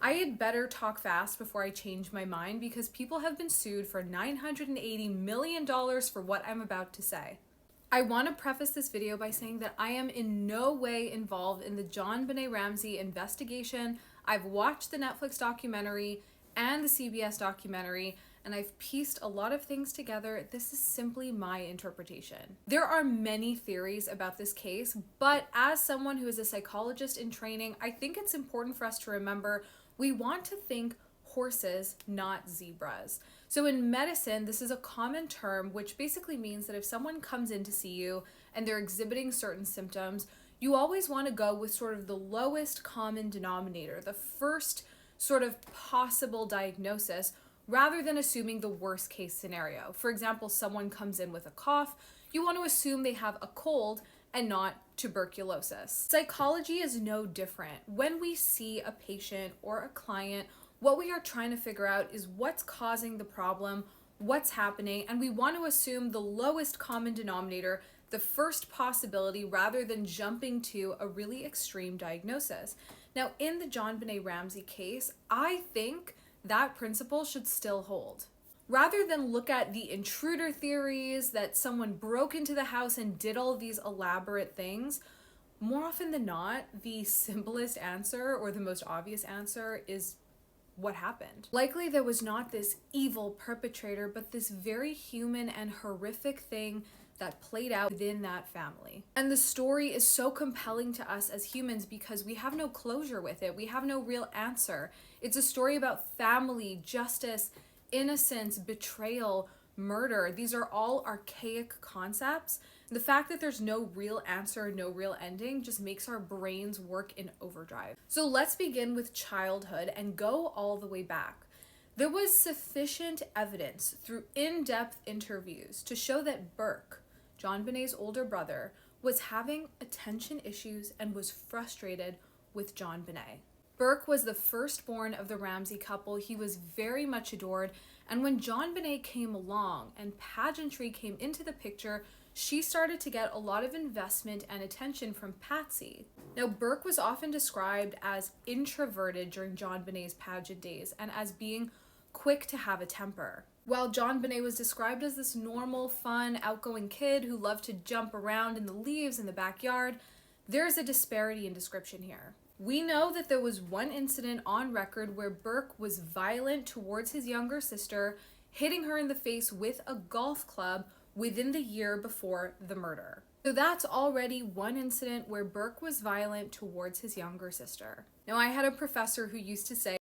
I had better talk fast before I change my mind because people have been sued for $980 million for what I'm about to say. I want to preface this video by saying that I am in no way involved in the Jonbenet Ramsey investigation. I've watched the Netflix documentary and the CBS documentary, and I've pieced a lot of things together. This is simply my interpretation. There are many theories about this case, but as someone who is a psychologist in training, I think it's important for us to remember we want to think horses, not zebras. So in medicine, this is a common term, which basically means that if someone comes in to see you and they're exhibiting certain symptoms, you always want to go with sort of the lowest common denominator, the first sort of possible diagnosis, rather than assuming the worst case scenario. For example, someone comes in with a cough, you want to assume they have a cold and not tuberculosis. Psychology is no different. When we see a patient or a client, what we are trying to figure out is what's causing the problem, what's happening, and we want to assume the lowest common denominator, the first possibility, rather than jumping to a really extreme diagnosis. Now, in the Jonbenet Ramsey case, I think that principle should still hold. Rather than look at the intruder theories that someone broke into the house and did all of these elaborate things, more often than not, the simplest answer or the most obvious answer is what happened. Likely there was not this evil perpetrator, but this very human and horrific thing that played out within that family. And the story is so compelling to us as humans because we have no closure with it. We have no real answer. It's a story about family, justice, innocence, betrayal, murder. These are all archaic concepts. The fact that there's no real answer, no real ending, just makes our brains work in overdrive. So let's begin with childhood and go all the way back. There was sufficient evidence through in-depth interviews to show that Burke, Jonbenet's older brother, was having attention issues and was frustrated with Jonbenet. Burke was the firstborn of the Ramsey couple. He was very much adored, and when Jonbenet came along and pageantry came into the picture, she started to get a lot of investment and attention from Patsy. Now, Burke was often described as introverted during Jonbenet's pageant days and as being quick to have a temper. While Jonbenet was described as this normal, fun, outgoing kid who loved to jump around in the leaves in the backyard, there's a disparity in description here. We know that there was one incident on record where Burke was violent towards his younger sister, hitting her in the face with a golf club within the year before the murder. So that's already one incident where Burke was violent towards his younger sister. Now, I had a professor who used to say,